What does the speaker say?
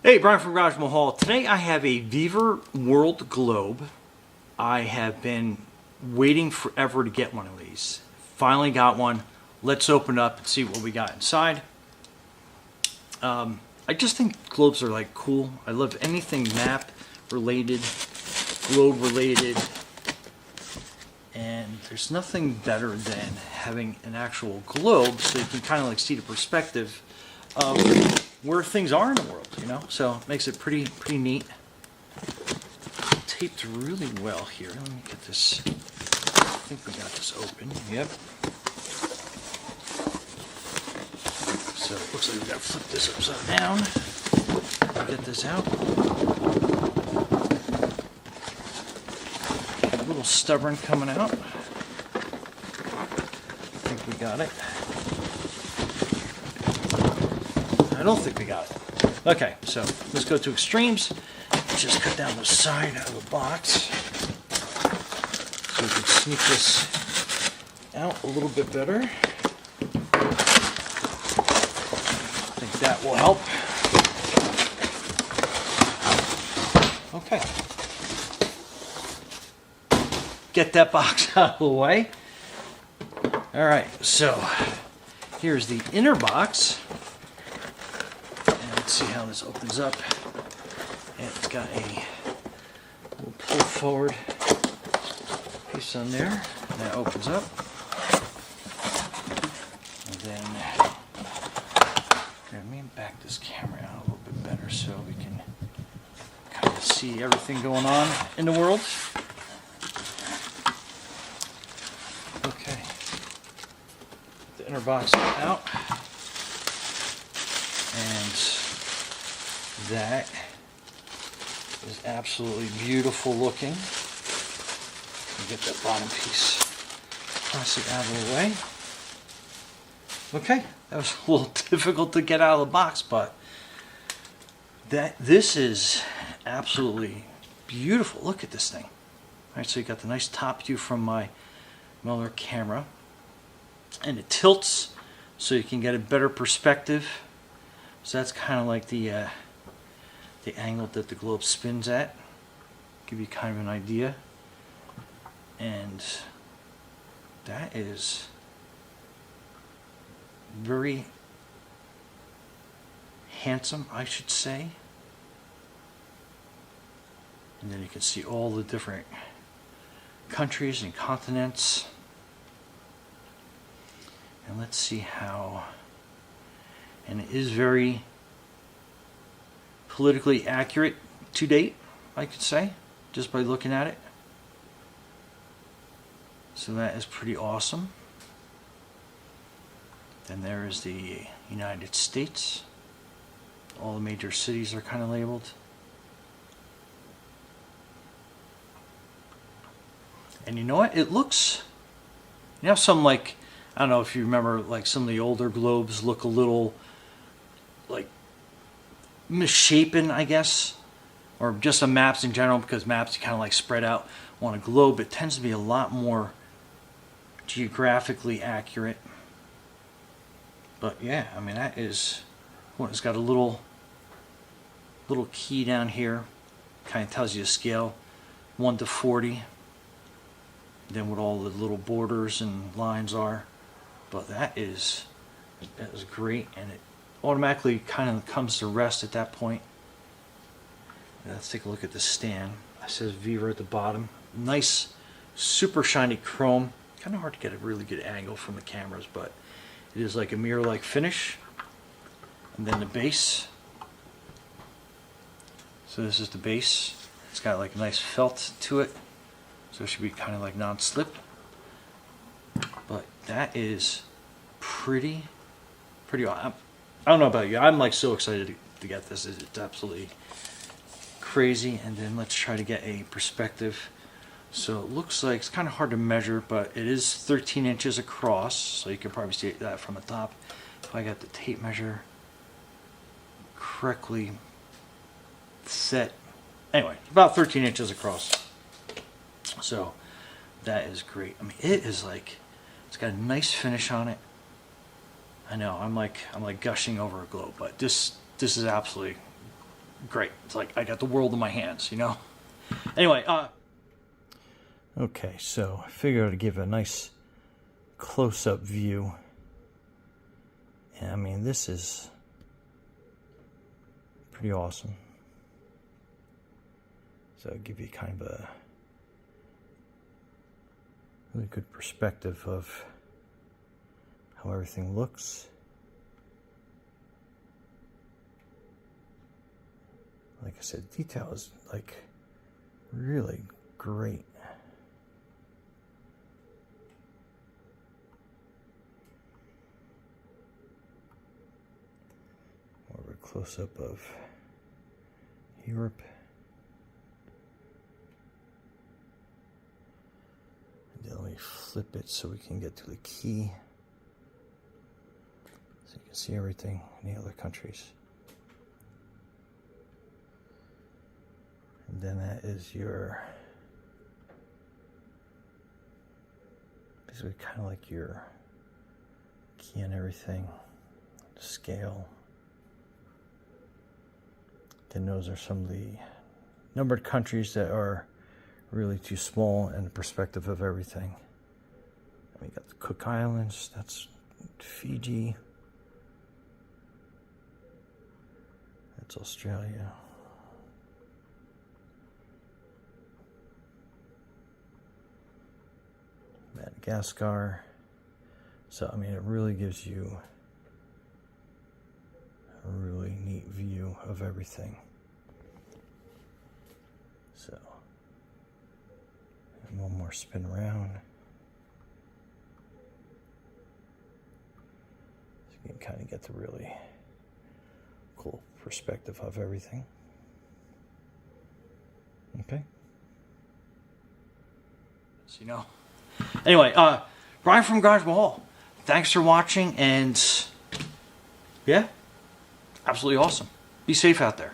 Hey, Brian from Garage Mahal. Today I have a VEVOR World Globe. I have been waiting forever to get one of these. Finally got one. Let's open up and see what we got inside. I just think globes are like cool. I love anything map related, globe related, and there's nothing better than having an actual globe so you can kind of like see the perspective of where things are in the world, you know? So it makes it pretty neat. Taped really well here. Let me get this. I think we got this open. Yep. So it looks like we gotta flip this upside down. Get this out. A little stubborn coming out. I think we got it. I don't think we got it. Okay, so let's go to extremes. Just cut down the side of the box so we can sneak this out a little bit better. I think that will help. Okay. Get that box out of the way. All right, so here's the inner box. See how this opens up. And it's got a little pull forward piece on there. And that opens up. And then let me back this camera out a little bit better so we can kind of see everything going on in the world. Okay. The inner box out. And that is absolutely beautiful looking. Get that bottom piece plastic out of the way. Okay, that was a little difficult to get out of the box, but this is absolutely beautiful. Look at this thing. All right, so you got the nice top view from my other camera, and it tilts so you can get a better perspective. So that's kind of like the angle that the globe spins at. Give you kind of an idea. And that is very handsome, I should say. And then you can see all the different countries and continents. And let's see how, and it is very politically accurate to date, I could say, just by looking at it. So that is pretty awesome. Then there is the United States. All the major cities are kind of labeled. And you know what? It looks, you know, some like, I don't know if you remember, like some of the older globes look a little like misshapen, I guess, or just some maps in general, because maps kind of like spread out. On a globe, it tends to be a lot more geographically accurate. But yeah, I mean, that is, well, it's got a little key down here, kind of tells you the scale, 1 to 40. Then what all the little borders and lines are. But that is great, and it automatically kind of comes to rest at that point. Let's take a look at the stand. It says VEVOR at the bottom. Nice, super shiny chrome. Kind of hard to get a really good angle from the cameras, but it is like a mirror-like finish. And then the base. So this is the base. It's got like a nice felt to it, so it should be kind of like non-slip. But that is pretty awesome. I don't know about you. I'm like so excited to get this. It's absolutely crazy. And then let's try to get a perspective. So it looks like it's kind of hard to measure, but it is 13 inches across. So you can probably see that from the top. If I got the tape measure correctly set. Anyway, about 13 inches across. So that is great. I mean, it is like, it's got a nice finish on it. I know I'm like gushing over a globe, but this is absolutely great. It's like I got the world in my hands, you know? Anyway, okay, so I figured I'd give a nice close-up view. And I mean, this is pretty awesome. So I'll give you kind of a really good perspective of how everything looks. Like I said, detail is like really great. More of a close-up of Europe. And then let me flip it so we can get to the key. So you can see everything in the other countries. And then that is your, basically kind of like your key and everything, scale. Then those are some of the numbered countries that are really too small in the perspective of everything. And we got the Cook Islands, that's Fiji, that's Australia. Madagascar. So, I mean, it really gives you a really neat view of everything. So, and one more spin around. So you can kind of get the really cool perspective of everything. Okay. So, you know. Anyway, Brian from Garage Mahal, thanks for watching, and yeah, absolutely awesome. Be safe out there.